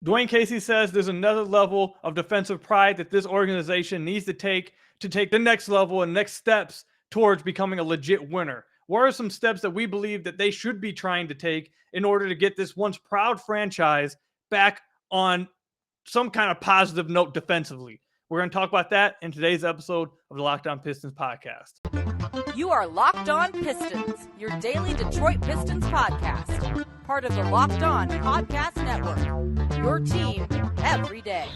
Dwane Casey says there's another level of defensive pride that this organization needs to take the next level and next steps towards becoming a legit winner. What are some steps that we believe that they should be trying to take in order to get this once proud franchise back on some kind of positive note defensively? We're going to talk about that in today's episode of the Locked On Pistons podcast. You are Locked On Pistons, your daily Detroit Pistons podcast. Part of the Locked On Podcast Network, your team every day.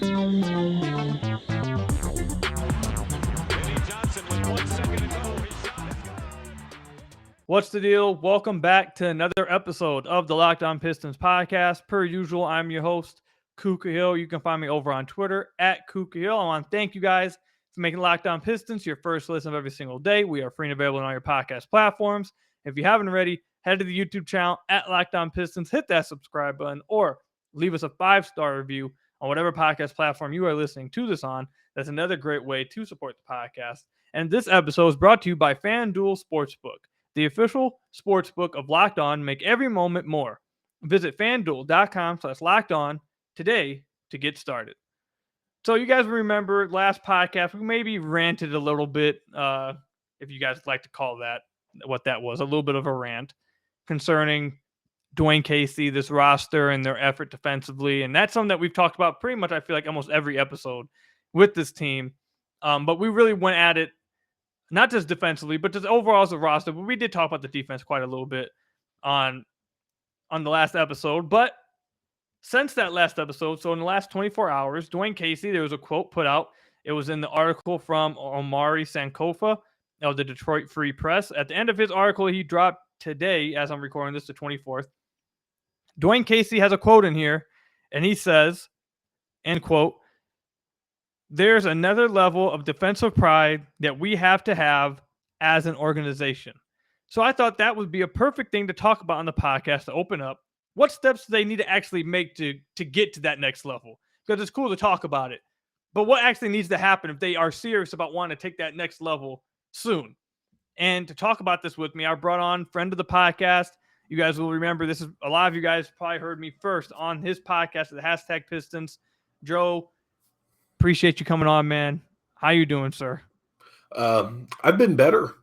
What's the deal? Welcome back to another episode of the Locked On Pistons podcast. Per usual, I'm your host, Kuka Hill. You can find me over on Twitter at Kuka Hill. I want to thank you guys for making Locked On Pistons your first listen of every single day. We are free and available on all your podcast platforms. If you haven't already, head to the YouTube channel at Locked On Pistons, hit that subscribe button, or leave us a 5-star review on whatever podcast platform you are listening to this on. That's another great way to support the podcast. And this episode is brought to you by FanDuel Sportsbook, the official sportsbook of Locked On. Make every moment more. Visit FanDuel.com/LockedOn today to get started. So you guys remember last podcast, we maybe ranted a little bit, if you guys like to call that what that was, a little bit of a rant concerning Dwane Casey, this roster, and their effort defensively. And that's something that we've talked about pretty much, I feel like, almost every episode with this team. But we really went at it, not just defensively, but just overall as a roster. But we did talk about the defense quite a little bit on the last episode. But since that last episode, so in the last 24 hours, Dwane Casey, there was a quote put out. It was in the article from Omari Sankofa of the Detroit Free Press. At the end of his article, he dropped today, as I'm recording this, the 24th. Dwane Casey has a quote in here, and he says, end quote, "There's another level of defensive pride that we have to have as an organization." So I thought that would be a perfect thing to talk about on the podcast to open up. What steps do they need to actually make to get to that next level? Because it's cool to talk about it. But what actually needs to happen if they are serious about wanting to take that next level soon? And to talk about this with me, I brought on friend of the podcast. You guys will remember this is a lot of you guys probably heard me first on his podcast, the Hashtag Pistons. Joe, appreciate you coming on, man. How you doing, sir? I've been better.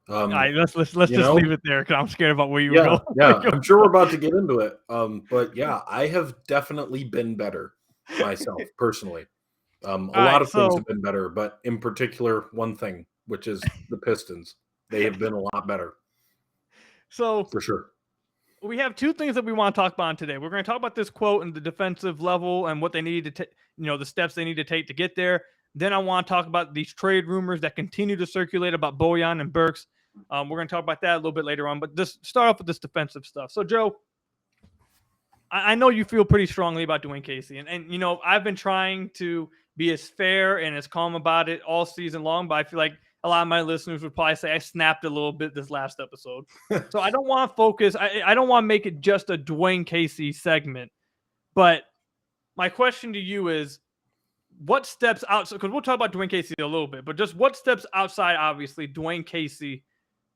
All right, let's just leave it there because I'm scared about where you go. Yeah, I'm sure we're about to get into it. But yeah, I have definitely been better myself personally. A lot of things have been better, but in particular, one thing, which is the Pistons. They have been a lot better. So for sure. We have two things that we want to talk about today. We're going to talk about this quote and the defensive level and what they need to take, the steps they need to take to get there. Then I want to talk about these trade rumors that continue to circulate about Bojan and Burks. We're going to talk about that a little bit later on, but just start off with this defensive stuff. So, Joe, I know you feel pretty strongly about Dwane Casey, and I've been trying to be as fair and as calm about it all season long, but I feel like a lot of my listeners would probably say I snapped a little bit this last episode. So I don't want to focus. I don't want to make it just a Dwane Casey segment, but my question to you is, what steps outside, because we'll talk about Dwane Casey a little bit, but just what steps outside, obviously, Dwane Casey,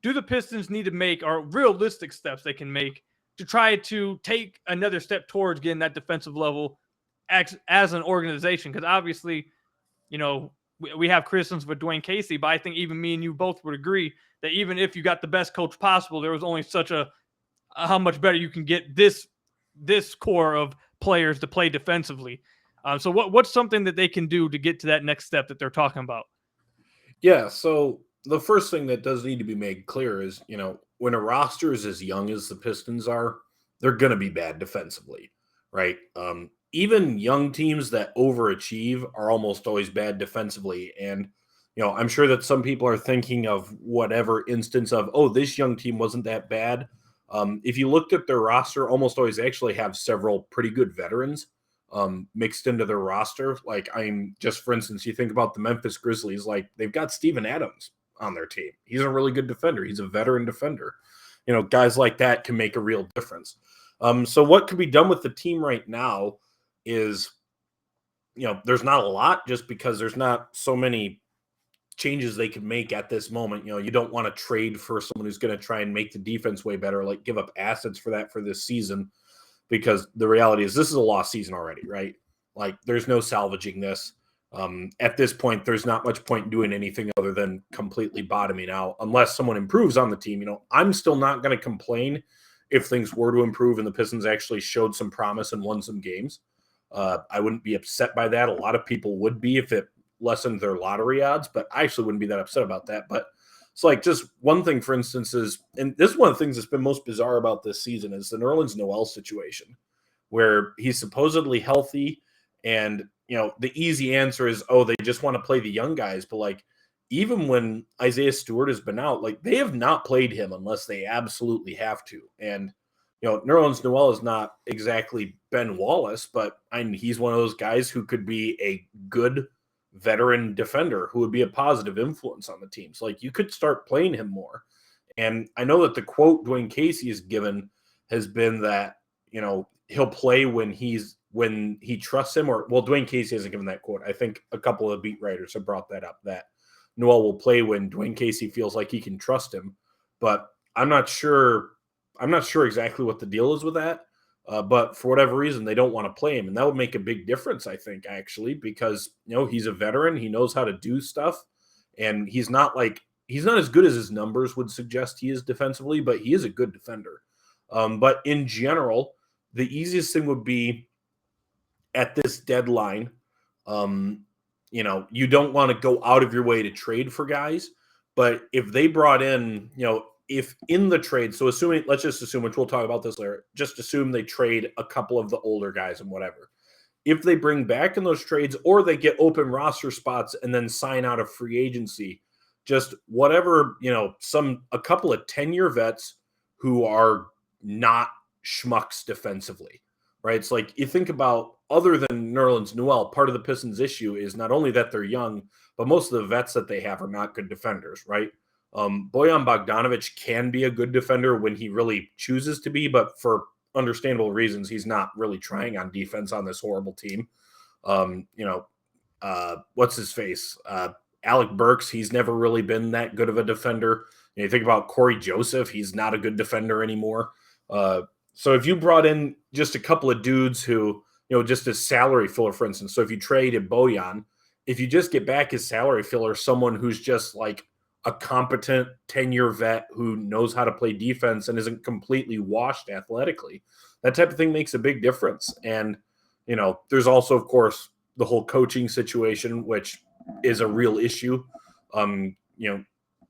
do the Pistons need to make, or realistic steps they can make to try to take another step towards getting that defensive level as an organization? Because obviously, we have criticisms for Dwane Casey, but I think even me and you both would agree that even if you got the best coach possible, there was only such how much better you can get this core of players to play defensively. So what's something that they can do to get to that next step that they're talking about? Yeah, so the first thing that does need to be made clear is, when a roster is as young as the Pistons are, they're going to be bad defensively, right? Even young teams that overachieve are almost always bad defensively. And, I'm sure that some people are thinking of whatever instance of, oh, this young team wasn't that bad. If you looked at their roster, almost always actually have several pretty good veterans mixed into their roster. Like, for instance, you think about the Memphis Grizzlies, like they've got Steven Adams on their team. He's a really good defender. He's a veteran defender. Guys like that can make a real difference. So what could be done with the team right now is, there's not a lot, just because there's not so many changes they could make at this moment. You don't want to trade for someone who's going to try and make the defense way better, like give up assets for that for this season. because the reality is this is a lost season already, right? Like there's no salvaging this. At this point, there's not much point in doing anything other than completely bottoming out unless someone improves on the team. I'm still not going to complain if things were to improve and the Pistons actually showed some promise and won some games. I wouldn't be upset by that. A lot of people would be if it lessened their lottery odds, but I actually wouldn't be that upset about that. But it's like just one thing, for instance, is, and this is one of the things that's been most bizarre about this season, is the Nerlens Noel situation, where he's supposedly healthy. And, the easy answer is, oh, they just want to play the young guys. But like, even when Isaiah Stewart has been out, like they have not played him unless they absolutely have to. And, Nerlens Noel is not exactly Ben Wallace, but he's one of those guys who could be a good veteran defender who would be a positive influence on the team. So like you could start playing him more. And I know that the quote Dwane Casey has given has been that, he'll play when he trusts him, or Dwane Casey hasn't given that quote. I think a couple of beat writers have brought that up, that Noel will play when Dwane Casey feels like he can trust him. But I'm not sure exactly what the deal is with that. But for whatever reason, they don't want to play him. And that would make a big difference, I think, actually, because, he's a veteran. He knows how to do stuff. And he's not as good as his numbers would suggest he is defensively, but he is a good defender. But in general, the easiest thing would be at this deadline, you don't want to go out of your way to trade for guys. But if they brought in, if in the trade, so let's just assume, which we'll talk about this later, just assume they trade a couple of the older guys and whatever. If they bring back in those trades, or they get open roster spots and then sign out of free agency, just whatever, a couple of 10-year vets who are not schmucks defensively, right? It's like you think about, other than Nerlens Noel, part of the Pistons' issue is not only that they're young, but most of the vets that they have are not good defenders, right? Bojan Bogdanovic can be a good defender when he really chooses to be, but for understandable reasons, he's not really trying on defense on this horrible team. What's his face? Alec Burks, he's never really been that good of a defender. You think about Corey Joseph, he's not a good defender anymore. So if you brought in just a couple of dudes who, just as salary filler, for instance, so if you traded Bojan, if you just get back his salary filler, someone who's just like a competent 10-year vet who knows how to play defense and isn't completely washed athletically, that type of thing makes a big difference. And, there's also, of course, the whole coaching situation, which is a real issue.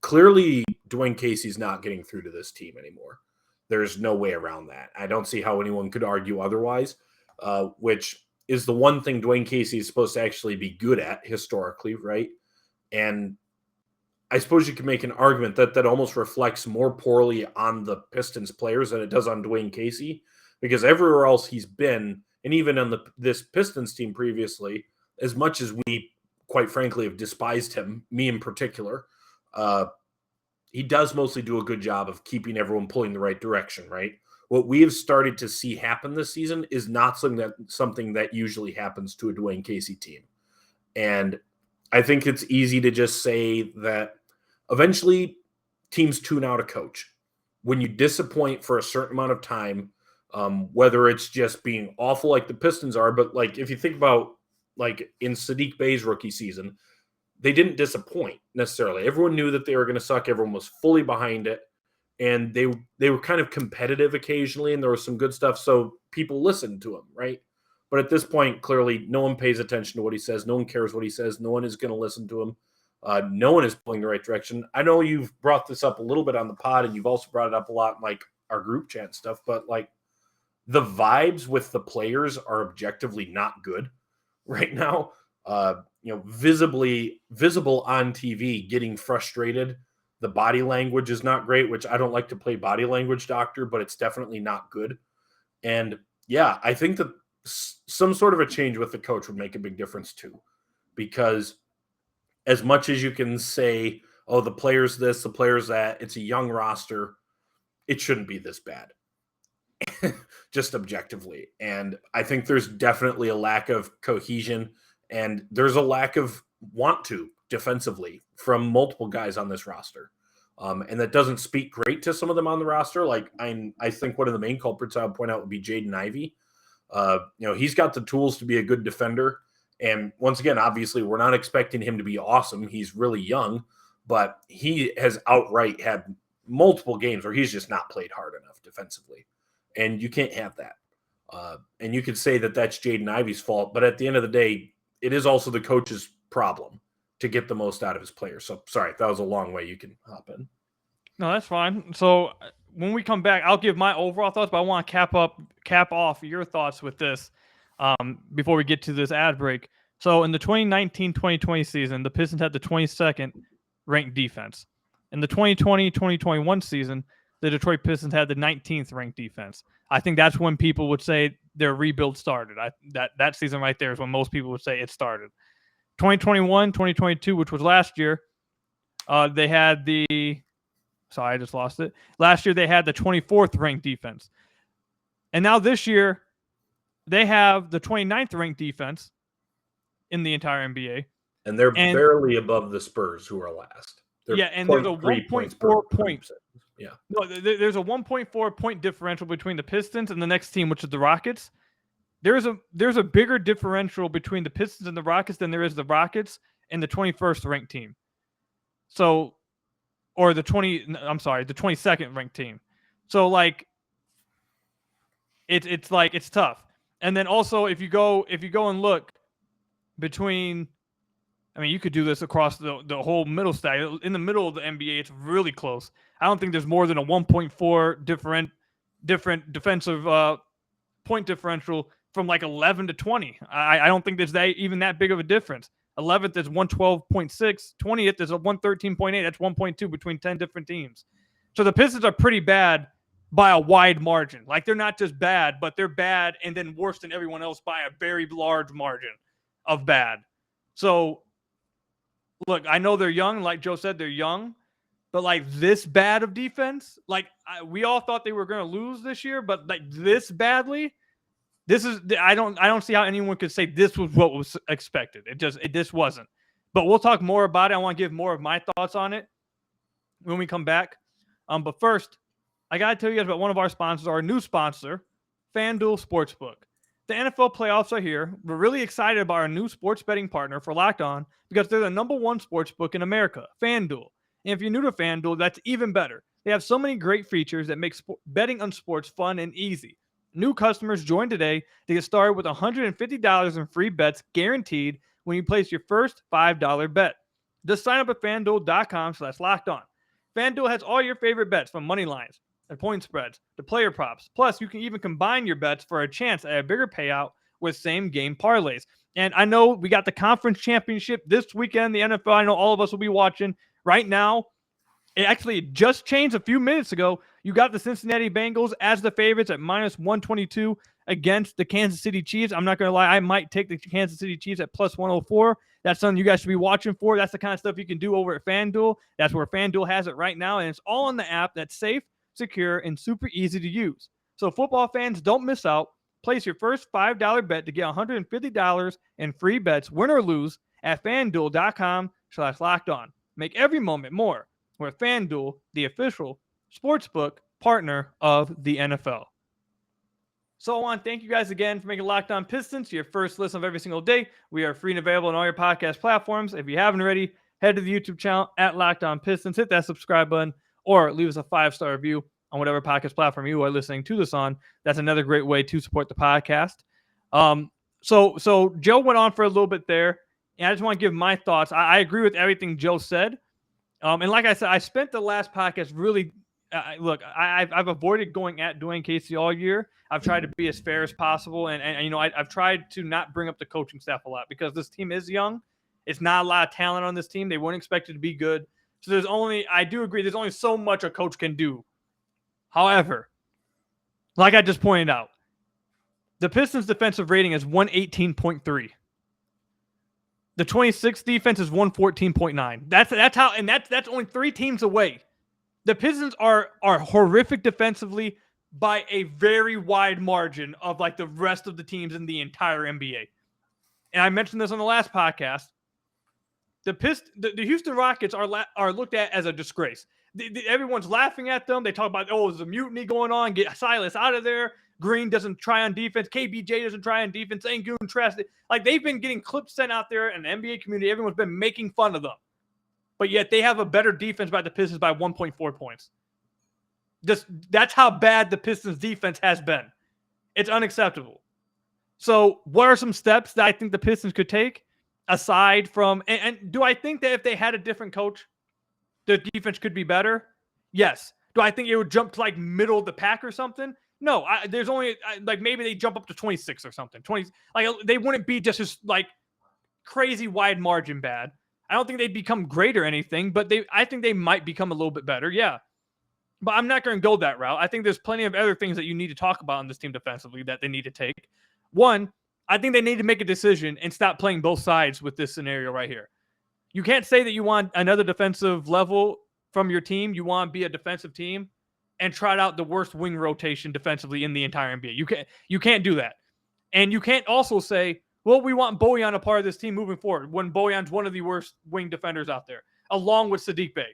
Clearly Dwane Casey's not getting through to this team anymore. There's no way around that. I don't see how anyone could argue otherwise, which is the one thing Dwane Casey is supposed to actually be good at historically, right? And I suppose you could make an argument that almost reflects more poorly on the Pistons players than it does on Dwane Casey, because everywhere else he's been, and even on this Pistons team previously, as much as we, quite frankly, have despised him, me in particular, he does mostly do a good job of keeping everyone pulling the right direction, right? What we have started to see happen this season is not something that usually happens to a Dwane Casey team. And I think it's easy to just say that eventually teams tune out a coach. When you disappoint for a certain amount of time, whether it's just being awful like the Pistons are, but like if you think about like in Sadiq Bey's rookie season, they didn't disappoint necessarily. Everyone knew that they were going to suck. Everyone was fully behind it. And they were kind of competitive occasionally, and there was some good stuff. So people listened to him, right? But at this point, clearly, no one pays attention to what he says. No one cares what he says. No one is going to listen to him. No one is pulling the right direction. I know you've brought this up a little bit on the pod, and you've also brought it up a lot in like our group chat stuff, but like the vibes with the players are objectively not good right now. Visible on TV, getting frustrated. The body language is not great, which I don't like to play body language doctor, but it's definitely not good. And yeah, I think that some sort of a change with the coach would make a big difference too, because as much as you can say, oh, the players this, the players that, it's a young roster, it shouldn't be this bad. Just objectively. And I think there's definitely a lack of cohesion, and there's a lack of want to defensively from multiple guys on this roster. And that doesn't speak great to some of them on the roster. Like I think one of the main culprits I would point out would be Jaden Ivey. He's got the tools to be a good defender. And once again, obviously, we're not expecting him to be awesome. He's really young, but he has outright had multiple games where he's just not played hard enough defensively. And you can't have that. And you could say that that's Jaden Ivey's fault, but at the end of the day, it is also the coach's problem to get the most out of his players. So sorry, that was a long way. You can hop in. No, that's fine. So when we come back, I'll give my overall thoughts, but I want to cap off your thoughts with this before we get to this ad break. So in the 2019-2020 season, the Pistons had the 22nd ranked defense. In the 2020-2021 season, the Detroit Pistons had the 19th ranked defense. I think that's when people would say their rebuild started. That season right there is when most people would say it started. 2021, 2022, which was last year, they had the – sorry, I just lost it. Last year, they had the 24th ranked defense. And now this year, they have the 29th ranked defense in the entire NBA. And they're barely above the Spurs, who are last. And there's a 1.4 point. Yeah. No, there's a 1.4 point differential between the Pistons and the next team, which is the Rockets. There's a bigger differential between the Pistons and the Rockets than there is the Rockets and the 21st ranked team. So, or the 22nd ranked team. So like, it's tough. And then also if you go and look between, I mean, you could do this across the whole middle stack. In the middle of the NBA, it's really close. I don't think there's more than a 1.4 different defensive point differential from like 11 to 20. I don't think there's even that big of a difference. 11th is 112.6. 20th is a 113.8. That's 1.2 between 10 different teams. So the Pistons are pretty bad by a wide margin. Like, they're not just bad, but they're bad and then worse than everyone else by a very large margin of bad. So, look, I know they're young. Like Joe said, they're young. But, like, this bad of defense, like, we all thought they were going to lose this year, but, like, this badly, I don't see how anyone could say this was what was expected. This wasn't. But we'll talk more about it. I want to give more of my thoughts on it when we come back. But first, I got to tell you guys about one of our sponsors, our new sponsor, FanDuel Sportsbook. The NFL playoffs are here. We're really excited about our new sports betting partner for Locked On because they're the number one sportsbook in America, FanDuel. And if you're new to FanDuel, that's even better. They have so many great features that make betting on sports fun and easy. New customers join today to get started with $150 in free bets guaranteed when you place your first $5 bet. Just sign up at FanDuel.com/lockedon. FanDuel has all your favorite bets from money lines and point spreads to player props. Plus, you can even combine your bets for a chance at a bigger payout with same-game parlays. And I know we got the conference championship this weekend, the NFL. I know all of us will be watching. Right now, it actually just changed a few minutes ago. You got the Cincinnati Bengals as the favorites at -122 against the Kansas City Chiefs. I'm not going to lie. I might take the Kansas City Chiefs at +104. That's something you guys should be watching for. That's the kind of stuff you can do over at FanDuel. That's where FanDuel has it right now. And it's all on the app that's safe, secure, and super easy to use. So football fans, don't miss out. Place your first $5 bet to get $150 in free bets, win or lose, at FanDuel.com/lockedon. Make every moment more with FanDuel, the official sportsbook partner of the NFL. So I want to thank you guys again for making Locked On Pistons your first listen of every single day. We are free and available on all your podcast platforms. If you haven't already, head to the YouTube channel at Locked On Pistons, hit that subscribe button, or leave us a 5-star review on whatever podcast platform you are listening to this on. That's another great way to support the podcast. So Joe went on for a little bit there, and I just want to give my thoughts. I agree with everything Joe said. And like I said, I spent the last podcast really look, I've avoided going at Dwane Casey all year. I've tried to be as fair as possible. And you know, I've tried to not bring up the coaching staff a lot because this team is young. It's not a lot of talent on this team. They weren't expected to be good. So I do agree, there's only so much a coach can do. However, like I just pointed out, the Pistons defensive rating is 118.3. The 26th defense is 114.9. That's only 3 teams away. The Pistons are horrific defensively by a very wide margin of like the rest of the teams in the entire NBA. And I mentioned this on the last podcast. The Houston Rockets are looked at as a disgrace. Everyone's laughing at them. They talk about, oh, there's a mutiny going on. Get Silas out of there. Green doesn't try on defense. KBJ doesn't try on defense. Angoon trash. Like, they've been getting clips sent out there in the NBA community. Everyone's been making fun of them. But yet they have a better defense by the Pistons by 1.4 points. That's how bad the Pistons defense has been. It's unacceptable. So what are some steps that I think the Pistons could take aside from, and do I think that if they had a different coach, the defense could be better? Yes. Do I think it would jump to like middle of the pack or something? No. There's only like maybe they jump up to 26 or something. 20. Like they wouldn't be just as like crazy wide margin bad. I don't think they'd become great or anything, but I think they might become a little bit better. Yeah. But I'm not going to go that route. I think there's plenty of other things that you need to talk about on this team defensively that they need to take. One, I think they need to make a decision and stop playing both sides with this scenario right here. You can't say that you want another defensive level from your team. You want to be a defensive team and trot out the worst wing rotation defensively in the entire NBA. You can't do that. And you can't also say, well, we want Bojan a part of this team moving forward when Bojan's one of the worst wing defenders out there, along with Saddiq Bey.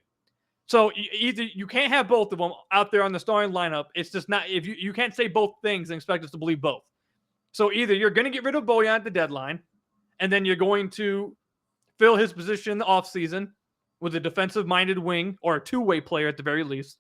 So either you can't have both of them out there on the starting lineup. It's just not, if you can't say both things and expect us to believe both. So either you're going to get rid of Bojan at the deadline, and then you're going to fill his position in the offseason with a defensive-minded wing or a two-way player at the very least,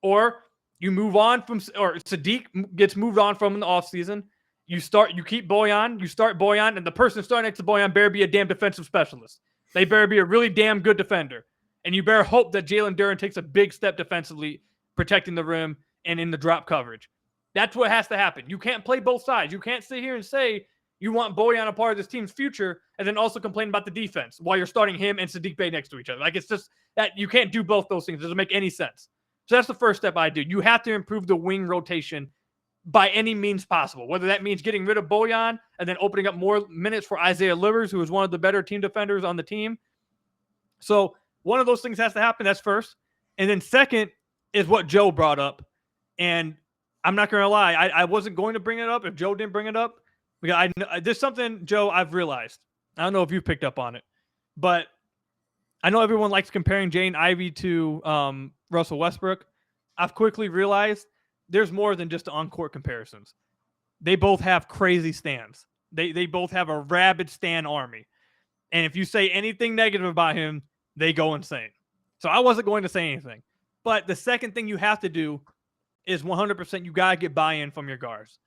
or you move on from, or Saddiq gets moved on from in the offseason. You keep Bojan, you start Bojan, and the person starting next to Bojan better be a damn defensive specialist. They better be a really damn good defender. And you better hope that Jalen Duren takes a big step defensively, protecting the rim and in the drop coverage. That's what has to happen. You can't play both sides. You can't sit here and say you want Bojan a part of this team's future and then also complain about the defense while you're starting him and Saddiq Bey next to each other. Like, it's just that you can't do both those things. It doesn't make any sense. So that's the first step I do. You have to improve the wing rotation by any means possible, whether that means getting rid of Bojan and then opening up more minutes for Isaiah Livers, who is one of the better team defenders on the team. So one of those things has to happen. That's first. And then second is what Joe brought up. And I'm not going to lie. I wasn't going to bring it up if Joe didn't bring it up. Because there's something, Joe, I've realized. I don't know if you picked up on it. But I know everyone likes comparing Jaden Ivey to Russell Westbrook. I've quickly realized there's more than just the on-court comparisons. They both have crazy stands. They both have a rabid stan army. And if you say anything negative about him, they go insane. So I wasn't going to say anything. But the second thing you have to do is 100% you got to get buy-in from your guards.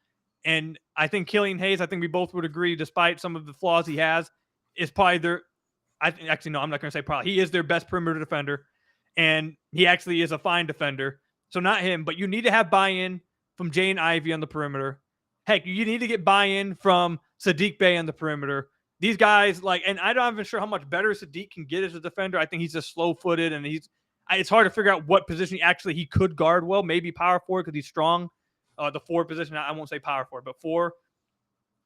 And I think Killian Hayes, I think we both would agree, despite some of the flaws he has, is probably their – actually, no, I'm not going to say probably. He is their best perimeter defender, and he actually is a fine defender. So not him, but you need to have buy-in from Jaden Ivey on the perimeter. Heck, you need to get buy-in from Saddiq Bey on the perimeter. These guys, like, and I'm not even sure how much better Saddiq can get as a defender. I think he's just slow-footed, and it's hard to figure out what position he could guard well. Maybe power forward because he's strong. The forward position, I won't say power forward, but four.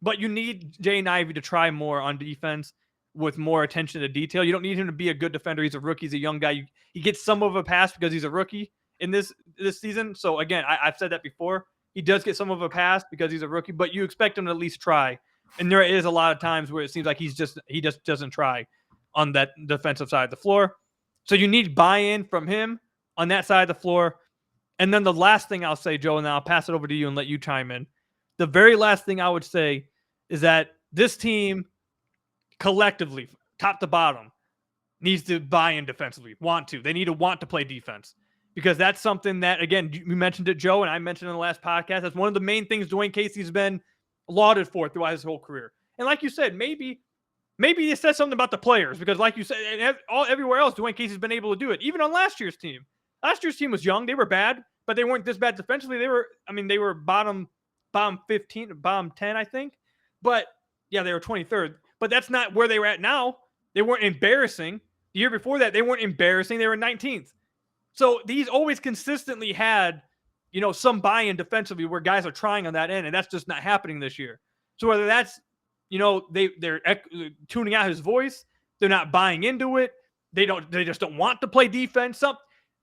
But you need Jaden Ivey to try more on defense with more attention to detail. You don't need him to be a good defender. He's a rookie. He's a young guy. He gets some of a pass because he's a rookie in this season. So, again, I've said that before. He does get some of a pass because he's a rookie, but you expect him to at least try. And there is a lot of times where it seems like he just doesn't try on that defensive side of the floor. So you need buy-in from him on that side of the floor. And then the last thing I'll say, Joe, and then I'll pass it over to you and let you chime in. The very last thing I would say is that this team collectively, top to bottom, needs to buy in defensively. They need to want to play defense. Because that's something that, again, you mentioned it, Joe, and I mentioned in the last podcast. That's one of the main things Dwane Casey's been lauded for throughout his whole career. And like you said, maybe it says something about the players. Because like you said, everywhere else, Dwane Casey's been able to do it. Even on last year's team. Last year's team was young. They were bad, but they weren't this bad defensively. They were bottom 15, bottom 10, I think. But, yeah, they were 23rd. But that's not where they were at now. They weren't embarrassing. The year before that, they weren't embarrassing. They were 19th. So these always consistently had, some buy-in defensively where guys are trying on that end, and that's just not happening this year. So whether that's, they're tuning out his voice, they're not buying into it, they just don't want to play defense.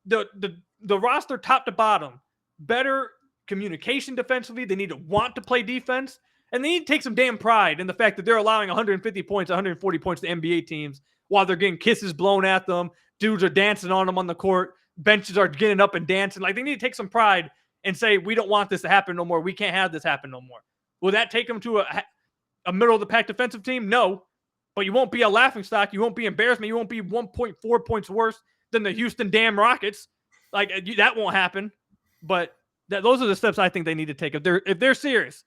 The roster top to bottom, better communication defensively. They need to want to play defense, and they need to take some damn pride in the fact that they're allowing 150 points, 140 points to NBA teams while they're getting kisses blown at them. Dudes are dancing on them on the court. benches are getting up and dancing. Like, they need to take some pride and say, we don't want this to happen no more. We can't have this happen no more. Will that take them to a middle of the pack defensive team? No. But you won't be a laughingstock. You won't be embarrassment. You won't be 1.4 points worse than the Houston damn Rockets. Like, that won't happen. But those are the steps I think they need to take. If they're serious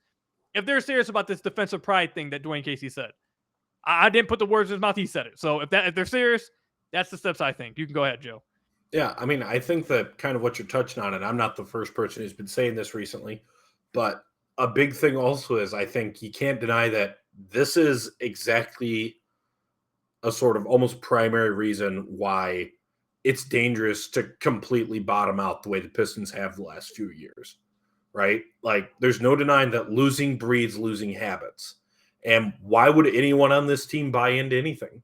about this defensive pride thing that Dwane Casey said. I didn't put the words in his mouth. He said it. So if they're serious, that's the steps I think. You can go ahead, Joe. Yeah, I mean, I think that kind of what you're touching on, and I'm not the first person who's been saying this recently, but a big thing also is I think you can't deny that this is exactly a sort of almost primary reason why it's dangerous to completely bottom out the way the Pistons have the last few years, right? Like, there's no denying that losing breeds losing habits. And why would anyone on this team buy into anything,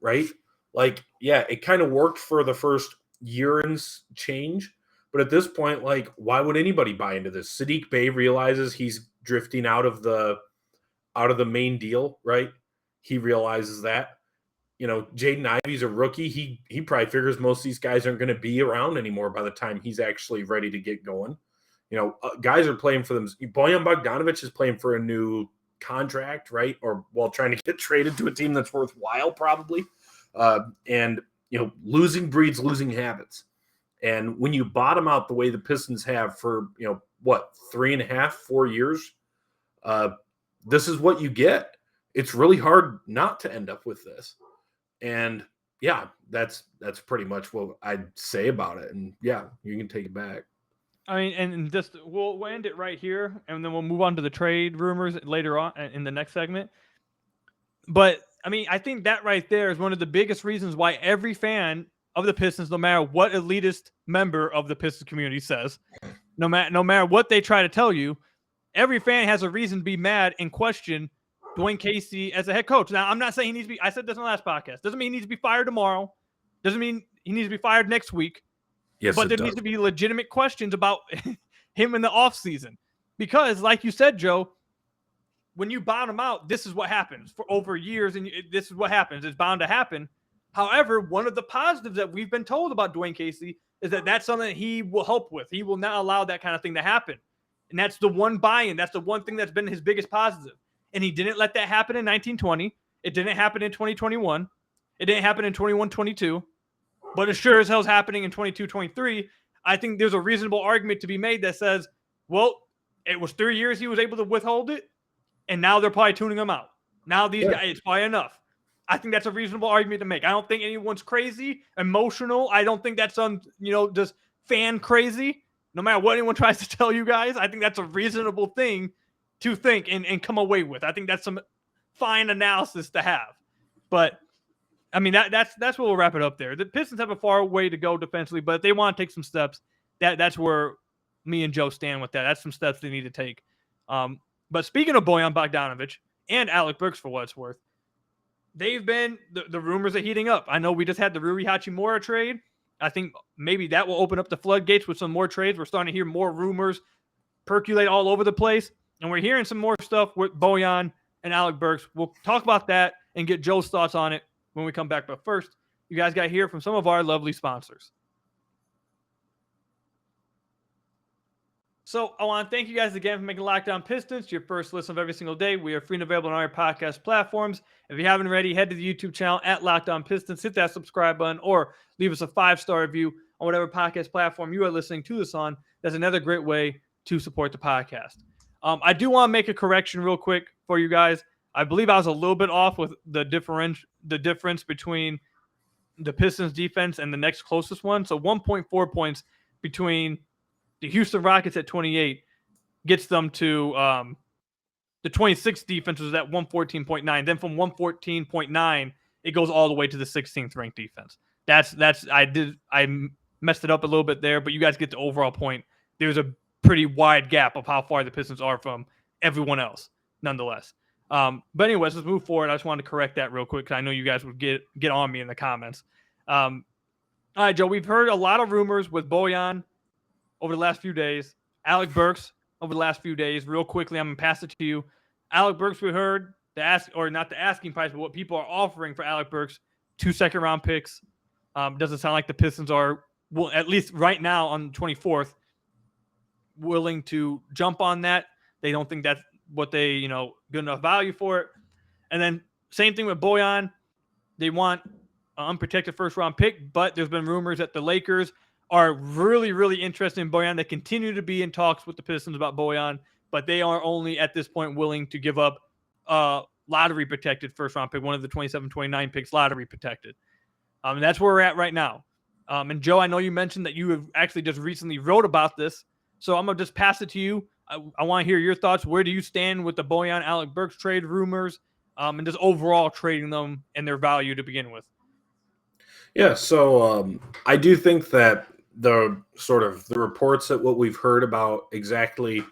right? Like, yeah, it kind of worked for the first year and change, but at this point, like, why would anybody buy into this? Sadiq Bey realizes he's drifting out of the main deal, right? He realizes that. You know, Jaden Ivey's a rookie. He probably figures most of these guys aren't going to be around anymore by the time he's actually ready to get going. You know, guys are playing for them. Bojan Bogdanovic is playing for a new contract, right? Or trying to get traded to a team that's worthwhile, probably. And you know, losing breeds losing habits. And when you bottom out the way the Pistons have for 3.5, 4 years, this is what you get. It's really hard not to end up with this. And yeah, that's pretty much what I'd say about it. And yeah, you can take it back. I mean, and just we'll end it right here, and then we'll move on to the trade rumors later on in the next segment. But I mean, I think that right there is one of the biggest reasons why every fan of the Pistons, no matter what elitist member of the Pistons community says, no matter what they try to tell you, every fan has a reason to be mad and question Dwane Casey as a head coach. Now, I'm not saying he needs to be. I said this on the last podcast. Doesn't mean he needs to be fired tomorrow. Doesn't mean he needs to be fired next week. Yes, but there needs to be legitimate questions about him in the offseason. Because, like you said, Joe, when you bottom out, this is what happens for over years, and this is what happens. It's bound to happen. However, one of the positives that we've been told about Dwane Casey is that that's something that he will help with. He will not allow that kind of thing to happen. And that's the one buy-in. That's the one thing that's been his biggest positive. And he didn't let that happen in 1920. It didn't happen in 2021. It didn't happen in 21-22. But it sure as hell is happening in 22-23. I think there's a reasonable argument to be made that says, well, it was 3 years he was able to withhold it, and now they're probably tuning him out. Now these guys, it's probably enough. I think that's a reasonable argument to make. I don't think anyone's crazy, emotional. I don't think that's just fan crazy. No matter what anyone tries to tell you guys, I think that's a reasonable thing to think and come away with. I think that's some fine analysis to have. But I mean, that's where we'll wrap it up there. The Pistons have a far way to go defensively, but if they want to take some steps, that's where me and Joe stand with that. That's some steps they need to take. But speaking of Bojan Bogdanovic and Alec Burks, for what it's worth, they've been the rumors are heating up. I know we just had the Rui Hachimura trade. I think maybe that will open up the floodgates with some more trades. We're starting to hear more rumors percolate all over the place, and we're hearing some more stuff with Bojan and Alec Burks. We'll talk about that and get Joe's thoughts on it when we come back. But first, you guys got to hear from some of our lovely sponsors. So I want to thank you guys again for making Locked On Pistons your first listen of every single day. We are free and available on our podcast platforms. If you haven't already, head to the YouTube channel at Locked On Pistons, hit that subscribe button, or leave us a 5-star review on whatever podcast platform you are listening to this on. That's another great way to support the podcast. I do want to make a correction real quick for you guys. I believe I was a little bit off with the difference between the Pistons defense and the next closest one. So 1.4 points between the Houston Rockets at 28 gets them to the 26th defense was at 114.9. Then from 114.9, it goes all the way to the 16th ranked defense. I messed it up a little bit there, but you guys get the overall point. There's a pretty wide gap of how far the Pistons are from everyone else, nonetheless. But anyways, let's move forward. I just wanted to correct that real quick because I know you guys would get on me in the comments. All right, Joe, we've heard a lot of rumors with Bojan over the last few days. Alec Burks over the last few days. Real quickly, I'm going to pass it to you. Alec Burks, we heard not the asking price, but what people are offering for Alec Burks, 2 second-round picks. Doesn't sound like the Pistons are will, at least right now on the 24th, willing to jump on that. They don't think that's what they, good enough value for it. And then same thing with Bojan. They want an unprotected first round pick, but there's been rumors that the Lakers are really, really interested in Bojan. They continue to be in talks with the Pistons about Bojan, but they are only at this point willing to give up lottery protected first round pick, one of the 27, 29 picks lottery protected. And that's where we're at right now. And Joe, I know you mentioned that you have actually just recently wrote about this. So I'm going to just pass it to you. I want to hear your thoughts. Where do you stand with the Bojan Alec Burks trade rumors and just overall trading them and their value to begin with? Yeah, so I do think that the reports that what we've heard about exactly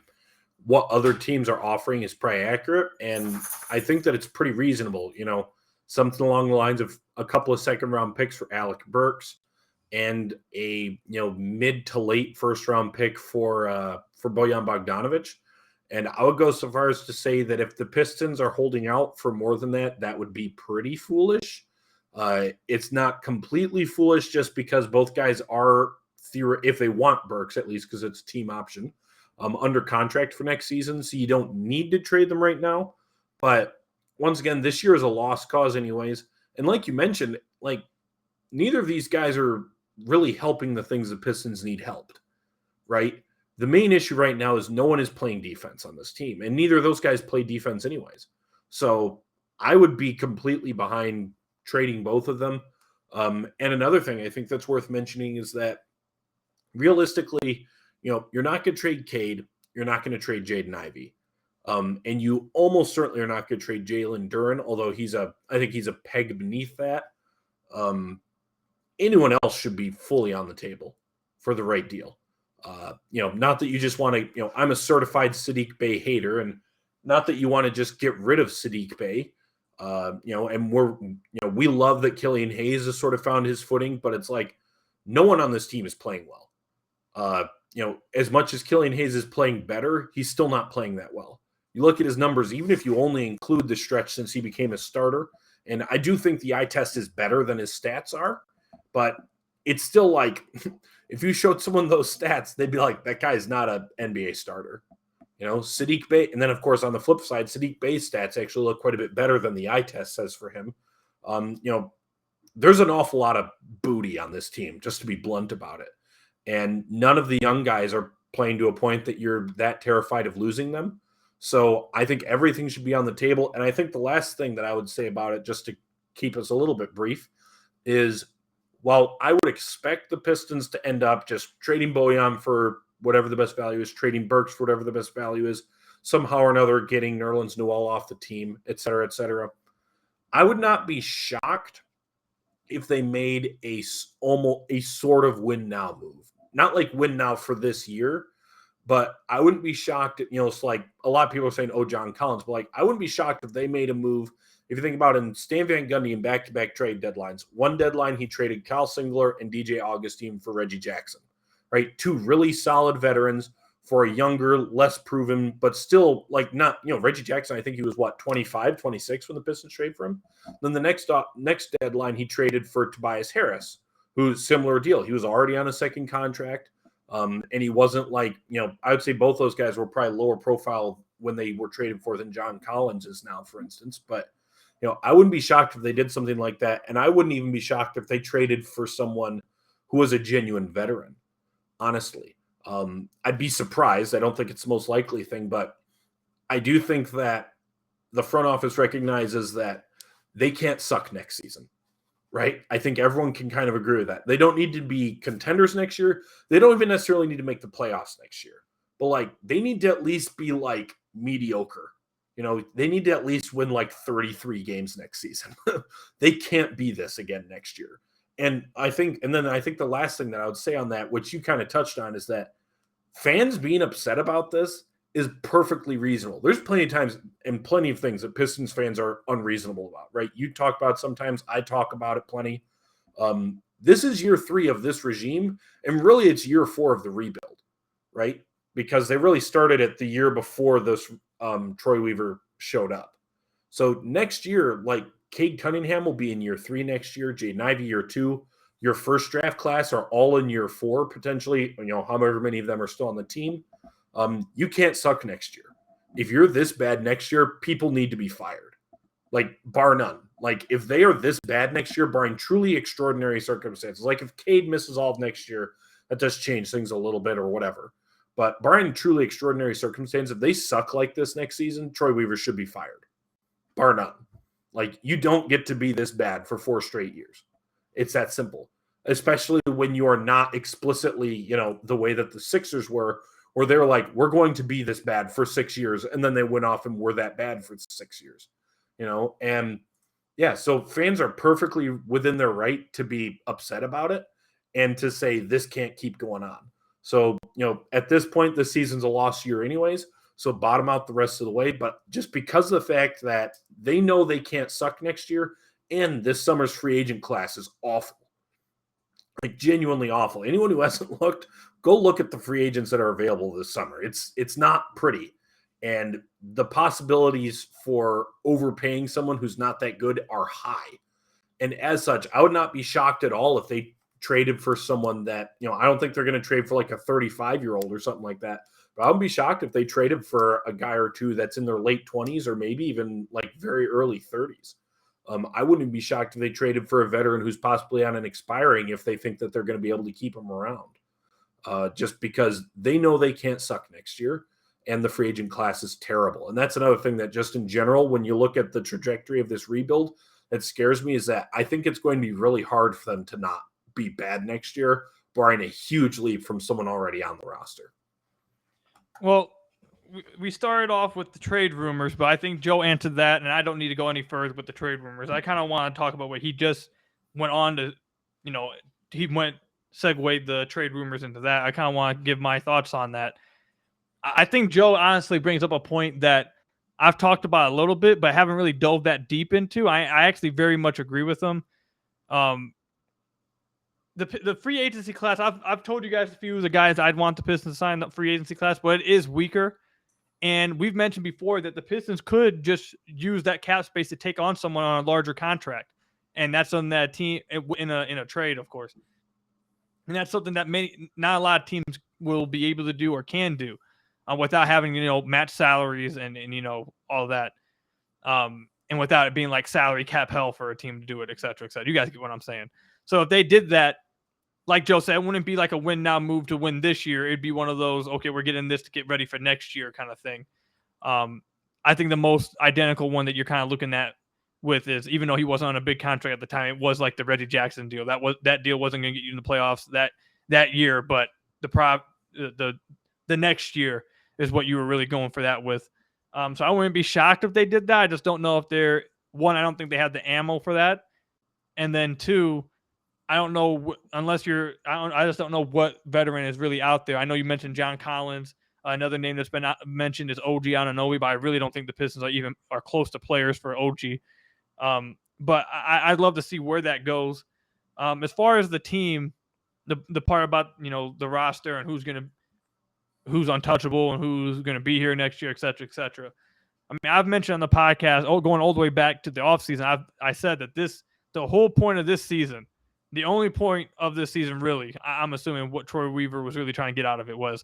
what other teams are offering is probably accurate. And I think that it's pretty reasonable, something along the lines of a couple of second-round picks for Alec Burks and a mid to late first-round pick for Bojan Bogdanovic. And I would go so far as to say that if the Pistons are holding out for more than that, that would be pretty foolish. It's not completely foolish just because both guys are, if they want Burks, at least because it's a team option, under contract for next season. So you don't need to trade them right now. But once again, this year is a lost cause anyways. And like you mentioned, neither of these guys are really helping the things the Pistons need helped, right? The main issue right now is no one is playing defense on this team, and neither of those guys play defense anyways. So I would be completely behind trading both of them. And another thing I think that's worth mentioning is that realistically, you're not going to trade Cade. You're not going to trade Jaden Ivey. And you almost certainly are not going to trade Jalen Duren, although I think he's a peg beneath that. Anyone else should be fully on the table for the right deal. Not that you just want to, I'm a certified Saddiq Bey hater, and not that you want to just get rid of Saddiq Bey. And we love that Killian Hayes has sort of found his footing, but it's like no one on this team is playing well. As much as Killian Hayes is playing better, he's still not playing that well. You look at his numbers, even if you only include the stretch since he became a starter, and I do think the eye test is better than his stats are, but it's still like if you showed someone those stats, they'd be like, that guy's not an NBA starter. Saddiq Bey, and then of course on the flip side, Saddiq Bey's stats actually look quite a bit better than the eye test says for him. There's an awful lot of booty on this team, just to be blunt about it. And none of the young guys are playing to a point that you're that terrified of losing them. So I think everything should be on the table. And I think the last thing that I would say about it, just to keep us a little bit brief, is while I would expect the Pistons to end up just trading Bojan for whatever the best value is, trading Burks for whatever the best value is, somehow or another getting Nerlens Noel off the team, et cetera, I would not be shocked if they made almost a sort of win now move. Not like win now for this year, but I wouldn't be shocked. It's like a lot of people are saying, oh, John Collins, but I wouldn't be shocked if they made a move. If you think about it, in Stan Van Gundy in back-to-back trade deadlines, one deadline he traded Kyle Singler and DJ Augustine for Reggie Jackson, right? Two really solid veterans for a younger, less proven, but still not, Reggie Jackson, I think he was 25, 26 when the Pistons trade for him. Then the next deadline he traded for Tobias Harris, who's similar deal. He was already on a second contract. And he wasn't I would say both those guys were probably lower profile when they were traded for than John Collins is now, for instance. But, I wouldn't be shocked if they did something like that. And I wouldn't even be shocked if they traded for someone who was a genuine veteran, honestly. I'd be surprised. I don't think it's the most likely thing, but I do think that the front office recognizes that they can't suck next season. Right? I think everyone can kind of agree with that. They don't need to be contenders next year. They don't even necessarily need to make the playoffs next year. But they need to at least be mediocre. They need to at least win 33 games next season. They can't be this again next year. And I think the last thing that I would say on that, which you kind of touched on, is that fans being upset about this is perfectly reasonable. There's plenty of times and plenty of things that Pistons fans are unreasonable about, right? You talk about it sometimes, I talk about it plenty. This is year 3 of this regime, and really it's year 4 of the rebuild, right? Because they really started it the year before this Troy Weaver showed up. So next year, Cade Cunningham will be in year 3 next year, Jaden Ivey year 2, your first draft class are all in year 4, potentially, however many of them are still on the team, you can't suck next year. If you're this bad next year, people need to be fired, like bar none. Like if they are this bad next year, barring truly extraordinary circumstances, like if Cade misses all of next year, that does change things a little bit or whatever. But barring truly extraordinary circumstances, if they suck like this next season, Troy Weaver should be fired, bar none. Like you don't get to be this bad for 4 straight years. It's that simple, especially when you are not explicitly, the way that the Sixers were, where they're like, we're going to be this bad for 6 years. And then they went off and were that bad for 6 years, and yeah, so fans are perfectly within their right to be upset about it and to say this can't keep going on. So, at this point, the season's a lost year anyways. So bottom out the rest of the way. But just because of the fact that they know they can't suck next year, and this summer's free agent class is awful, like genuinely awful. Anyone who hasn't looked, go look at the free agents that are available this summer. It's not pretty. And the possibilities for overpaying someone who's not that good are high. And as such, I would not be shocked at all if they traded for someone that, I don't think they're going to trade for like a 35-year-old or something like that. But I would be shocked if they traded for a guy or two that's in their late 20s or maybe even like very early 30s. I wouldn't be shocked if they traded for a veteran who's possibly on an expiring if they think that they're going to be able to keep him around. Just because they know they can't suck next year. And the free agent class is terrible. And that's another thing that just in general, when you look at the trajectory of this rebuild, that scares me is that I think it's going to be really hard for them to not be bad next year, barring a huge leap from someone already on the roster. Well, we started off with the trade rumors, but I think Joe answered that, and I don't need to go any further with the trade rumors. I kind of want to talk about what he just went on to, segued the trade rumors into that. I kind of want to give my thoughts on that. I think Joe honestly brings up a point that I've talked about a little bit, but haven't really dove that deep into. I actually very much agree with him. The free agency class, I've told you guys a few of the guys I'd want the Pistons to sign the free agency class, but it is weaker. And we've mentioned before that the Pistons could just use that cap space to take on someone on a larger contract. And that's on that team in a trade, of course. And that's something that not a lot of teams will be able to do or can do. Without having, match salaries and all that. And without it being like salary cap hell for a team to do it, et cetera, et cetera. You guys get what I'm saying. So if they did that, like Joe said, it wouldn't be like a win now move to win this year. It'd be one of those, okay, we're getting this to get ready for next year kind of thing. I think the most identical one that you're kind of looking at with is, even though he wasn't on a big contract at the time, it was like the Reggie Jackson deal. That deal wasn't going to get you in the playoffs that year, but the next year is what you were really going for that with. So I wouldn't be shocked if they did that. I just don't know if they're one. I don't think they have the ammo for that. And then two, I don't know I just don't know what veteran is really out there. I know you mentioned John Collins. Another name that's been mentioned is OG Anunoby, but I really don't think the Pistons are close to players for OG. But I'd love to see where that goes. As far as the team, the part about the roster and who's untouchable and who's going to be here next year, et cetera, et cetera. I mean, I've mentioned on the podcast, going all the way back to the offseason, I said that the whole point of this season, the only point of this season, really, I'm assuming what Troy Weaver was really trying to get out of it was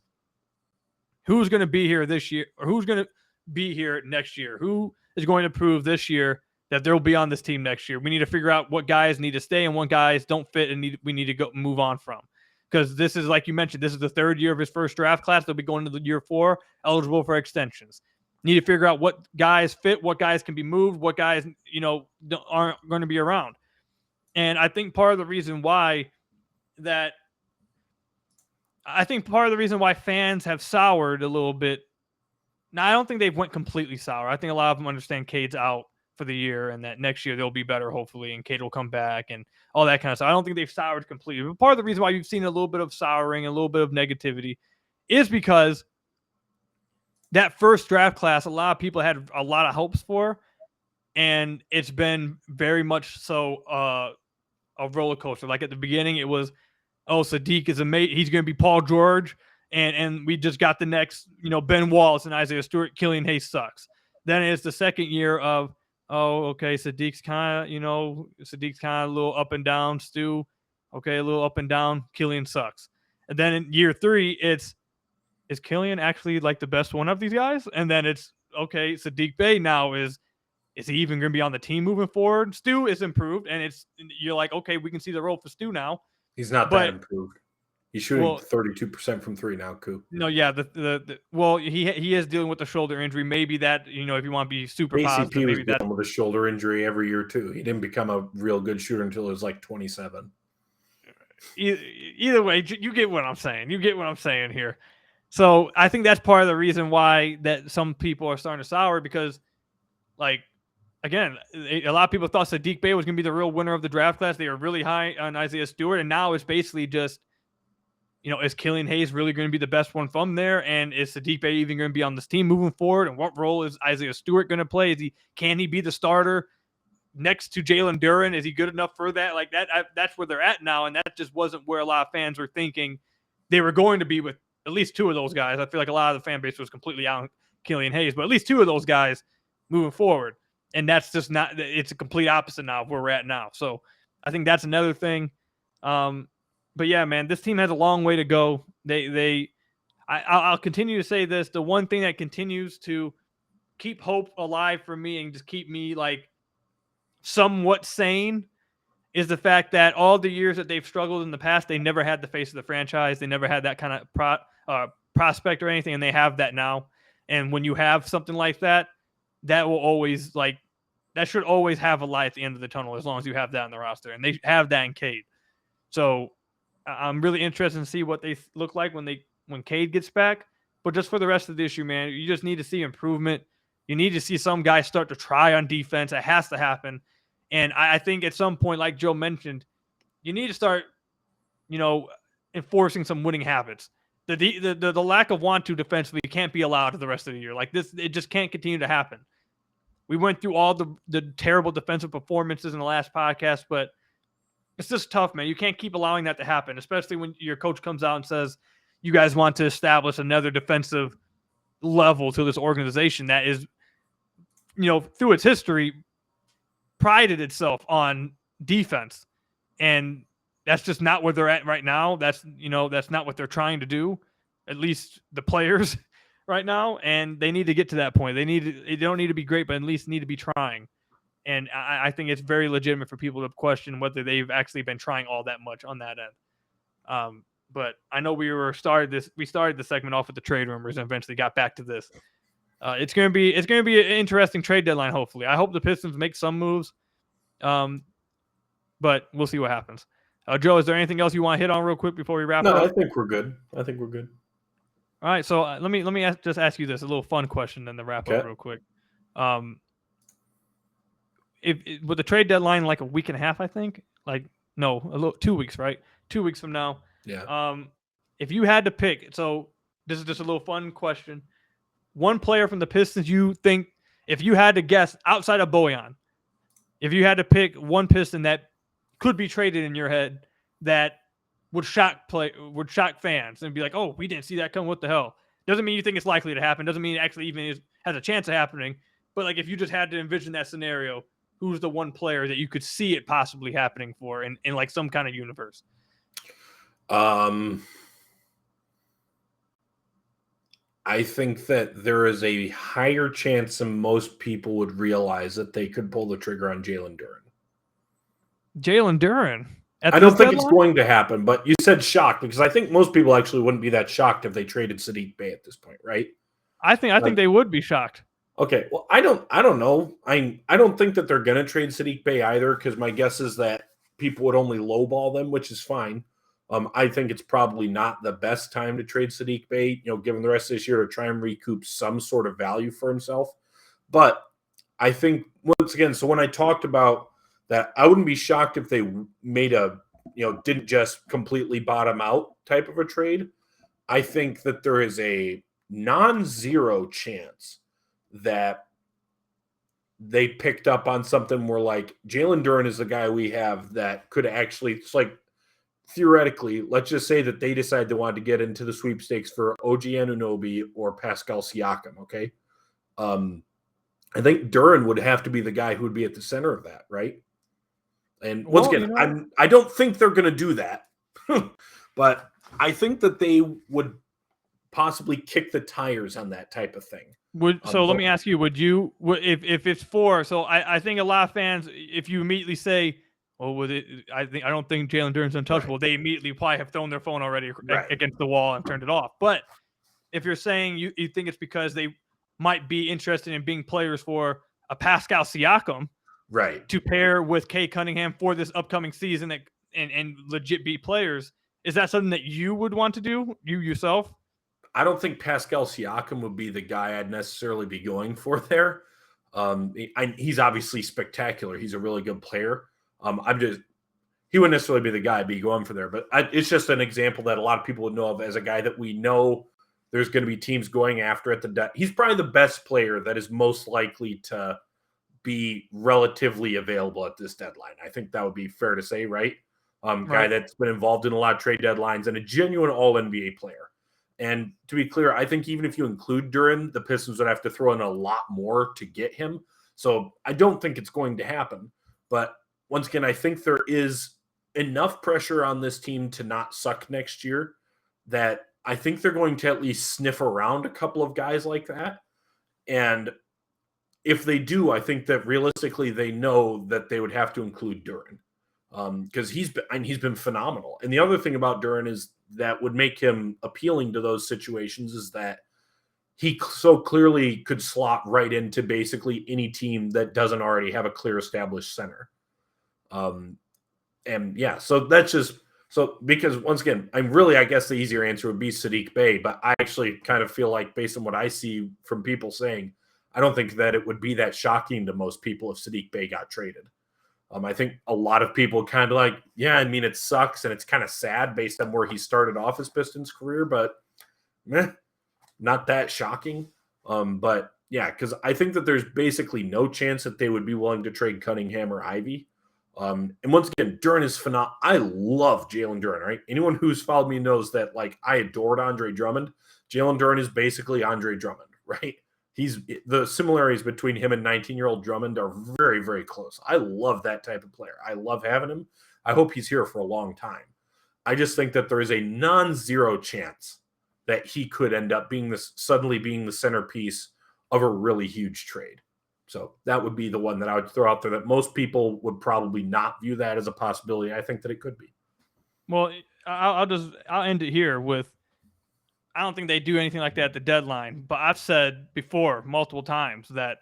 who's going to be here this year, or who's going to be here next year? Who is going to prove this year that they'll be on this team next year? We need to figure out what guys need to stay and what guys don't fit and we need to go move on from. Because this is, like you mentioned, this is the third year of his first draft class. They'll be going to the year 4, eligible for extensions. Need to figure out what guys fit, what guys can be moved, what guys, aren't going to be around. And I think part of the reason why fans have soured a little bit. Now, I don't think they've went completely sour. I think a lot of them understand Cade's out for the year and that next year they'll be better, hopefully, and Cade will come back and all that kind of stuff. I don't think they've soured completely. But part of the reason why you've seen a little bit of souring, a little bit of negativity is because that first draft class, a lot of people had a lot of hopes for, and it's been very much so a roller coaster. Like at the beginning, it was, Sadiq is amazing. He's going to be Paul George, and we just got the next, Ben Wallace and Isaiah Stewart. Killian Hayes sucks. Then it's the second year of, Sadiq's kind of a little up and down. Stu, Okay, a little up and down. Killian sucks. And then in year 3, is Killian actually like the best one of these guys? And then it's okay. Sadiq Bey now is he even going to be on the team moving forward? Stu is improved, and you're like, okay, we can see the role for Stu now. He's not that improved. He's shooting 32% from 3 now, Coop. No, yeah, he is dealing with a shoulder injury. Maybe that, if you want to be super positive, ACP was maybe that dealing with a shoulder injury every year too. He didn't become a real good shooter until he was like 27. Either way, you get what I'm saying. You get what I'm saying here. So I think that's part of the reason why that some people are starting to sour, because, like, again, a lot of people thought Sadiq Bey was going to be the real winner of the draft class. They were really high on Isaiah Stewart, and now it's basically just, is Killian Hayes really going to be the best one from there? And is Sadiq Bey even going to be on this team moving forward? And what role is Isaiah Stewart going to play? Can he be the starter next to Jalen Duren? Is he good enough for that? Like that, that's where they're at now, and that just wasn't where a lot of fans were thinking they were going to be with at least 2 of those guys. I feel like a lot of the fan base was completely out on Killian Hayes, but at least 2 of those guys moving forward. And that's just not, it's a complete opposite now of where we're at now. So I think that's another thing. But yeah, man, this team has a long way to go. I'll continue to say this. The one thing that continues to keep hope alive for me and just keep me like somewhat sane is the fact that all the years that they've struggled in the past, they never had the face of the franchise. They never had that kind of prospect or anything, and they have that now. And when you have something like that, that will always that should always have a light at the end of the tunnel as long as you have that in the roster. And they have that in Cade. So I'm really interested to see what they look like when Cade gets back. But just for the rest of the issue, man, you just need to see improvement. You need to see some guys start to try on defense. It has to happen. And I think at some point, like Joe mentioned, you need to start, enforcing some winning habits. The lack of want to defensively can't be allowed for the rest of the year. Like this, it just can't continue to happen. We went through all the terrible defensive performances in the last podcast, but it's just tough, man. You can't keep allowing that to happen, especially when your coach comes out and says you guys want to establish another defensive level to this organization that is, through its history, prided itself on defense. And that's just not where they're at right now. That's not what they're trying to do, at least the players right now. And they need to get to that point. They don't need to be great, but at least need to be trying. And I think it's very legitimate for people to question whether they've actually been trying all that much on that end. But I know we started the segment off with the trade rumors and eventually got back to this. It's gonna be an interesting trade deadline. Hopefully, I hope the Pistons make some moves. But we'll see what happens. Joe, is there anything else you want to hit on real quick before we wrap up? No, I think we're good. All right, so let me just ask you this, a little fun question, then to wrap up real quick. If with the trade deadline like a week and a half, I think, 2 weeks, right? 2 weeks from now. Yeah. If you had to pick, so this is just a little fun question. One player from the Pistons you think, if you had to guess outside of Bojan, if you had to pick one Piston that could be traded in your head that would shock fans and be like, oh, we didn't see that come. What the hell? Doesn't mean you think it's likely to happen. Doesn't mean it actually even has a chance of happening. But like, if you just had to envision that scenario, who's the one player that you could see it possibly happening for in like some kind of universe? I think that there is a higher chance than most people would realize that they could pull the trigger on Jalen Duren. Jalen Duren? I don't think it's going to happen, but you said shocked because I think most people actually wouldn't be that shocked if they traded Sadiq Bey at this point, right? I think they would be shocked. Okay, well, I don't know. I don't think that they're going to trade Sadiq Bey either because my guess is that people would only lowball them, which is fine. I think it's probably not the best time to trade Sadiq Bey, given the rest of this year to try and recoup some sort of value for himself. But I think, once again, so when I talked about that, I wouldn't be shocked if they made didn't just completely bottom out type of a trade. I think that there is a non-zero chance that they picked up on something more like Jalen Duren is the guy we have that could actually, it's like, theoretically, let's just say that they decide they wanted to get into the sweepstakes for OG Anunoby or Pascal Siakam, okay? I think Duren would have to be the guy who would be at the center of that, right? And once again, I don't think they're going to do that, but I think that they would possibly kick the tires on that type of thing. Let me ask you: if it's 4? So I think a lot of fans, if you immediately say, "Well, I don't think Jalen Duren's untouchable," right, they immediately probably have thrown their phone already against the wall and turned it off. But if you're saying you think it's because they might be interested in being players for a Pascal Siakam, right, to pair with Kay Cunningham for this upcoming season and legit be players, is that something that you would want to do, you yourself? I don't think Pascal Siakam would be the guy I'd necessarily be going for there. He's obviously spectacular. He's a really good player. He wouldn't necessarily be the guy I'd be going for there, but it's just an example that a lot of people would know of as a guy that we know there's going to be teams going after at the he's probably the best player that is most likely to be relatively available at this deadline. I think that would be fair to say, right? Guy that's been involved in a lot of trade deadlines and a genuine all-NBA player. And to be clear, I think even if you include Duren, the Pistons would have to throw in a lot more to get him. So I don't think it's going to happen. But once again, I think there is enough pressure on this team to not suck next year that I think they're going to at least sniff around a couple of guys like that. And if they do, I think that realistically they know that they would have to include Duren because he's been phenomenal. And the other thing about Duren is that would make him appealing to those situations is that he so clearly could slot right into basically any team that doesn't already have a clear established center. And yeah, so that's just because once again, I guess the easier answer would be Saddiq Bey, but I actually kind of feel like based on what I see from people saying, I don't think that it would be that shocking to most people if Saddiq Bey got traded. I think a lot of people kind of like, yeah, I mean, it sucks and it's kind of sad based on where he started off his Pistons career, but not that shocking. But yeah, because I think that there's basically no chance that they would be willing to trade Cunningham or Ivy. And once again, Duren is phenomenal. I love Jalen Duren, right? Anyone who's followed me knows that like I adored Andre Drummond. Jalen Duren is basically Andre Drummond, right? The similarities between him and 19-year-old Drummond are very, very close. I love that type of player. I love having him. I hope he's here for a long time. I just think that there is a non-zero chance that he could end up suddenly being the centerpiece of a really huge trade. So that would be the one that I would throw out there that most people would probably not view that as a possibility. I think that it could be. Well, I'll end it here with, I don't think they do anything like that at the deadline, but I've said before multiple times that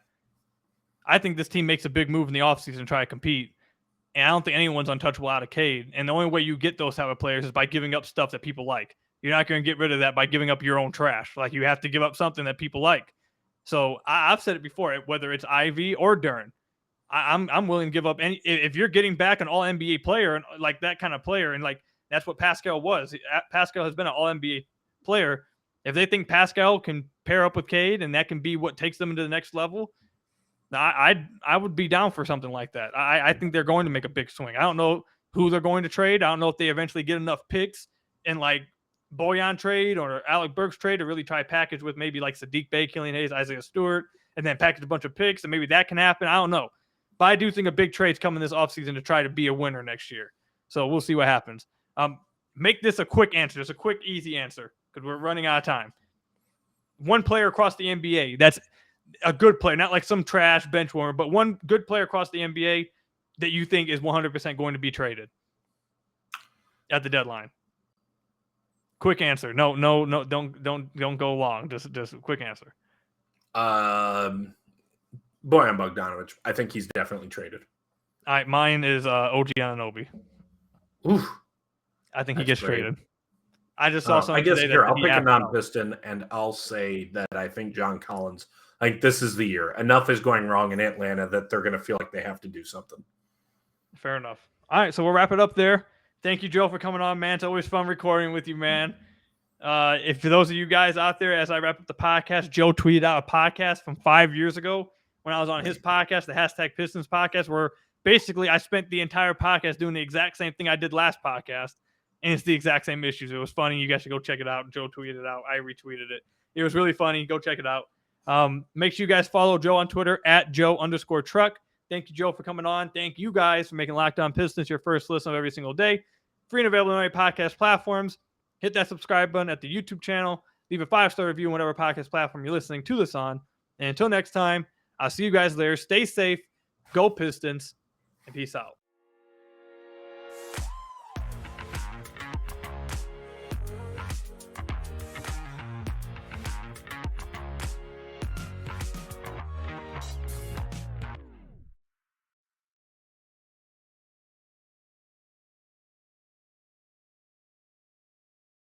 I think this team makes a big move in the offseason to try to compete, and I don't think anyone's untouchable out of Cade, and the only way you get those type of players is by giving up stuff that people like. You're not going to get rid of that by giving up your own trash. Like, you have to give up something that people like. So I've said it before, whether it's Ivy or Duren, I'm willing to give up any. If you're getting back an all-NBA player and like that kind of player, and like that's what Pascal was. Pascal has been an all-NBA player. If they think Pascal can pair up with Cade and that can be what takes them into the next level, I would be down for something like that. I think they're going to make a big swing. I don't know who they're going to trade. I don't know if they eventually get enough picks in like Bojan trade or Alec Burks trade to really try to package with maybe like Saddiq Bey, Killian Hayes, Isaiah Stewart, and then package a bunch of picks, and maybe that can happen. I don't know. But I do think a big trade's coming this offseason to try to be a winner next year. So we'll see what happens. Make this a quick answer. Just a quick, easy answer because we're running out of time. One player across the NBA that's a good player, not like some trash bench warmer, but one good player across the NBA that you think is 100% going to be traded at the deadline. Quick answer. No, don't go long. Just a quick answer. Bojan Bogdanovic. I think he's definitely traded. All right, mine is OG Anunoby. Oof. I think he gets traded. I just saw something. I guess today here that I'll pick a out. non-Piston, and I'll say that I think John Collins. I think this is the year. Enough is going wrong in Atlanta that they're going to feel like they have to do something. Fair enough. All right, so we'll wrap it up there. Thank you, Joe, for coming on, man. It's always fun recording with you, man. If for those of you guys out there, as I wrap up the podcast, Joe tweeted out a podcast from 5 years ago when I was on his podcast, the hashtag Pistons podcast, where basically I spent the entire podcast doing the exact same thing I did last podcast, and it's the exact same issues. It was funny. You guys should go check it out. Joe tweeted it out. I retweeted it. It was really funny. Go check it out. Make sure you guys follow Joe on Twitter at Joe_truck. Thank you, Joe, for coming on. Thank you guys for making Locked On Pistons your first listen of every single day. Free and available on any podcast platforms. Hit that subscribe button at the YouTube channel. Leave a 5-star review on whatever podcast platform you're listening to this on. And until next time, I'll see you guys there. Stay safe. Go Pistons. And peace out.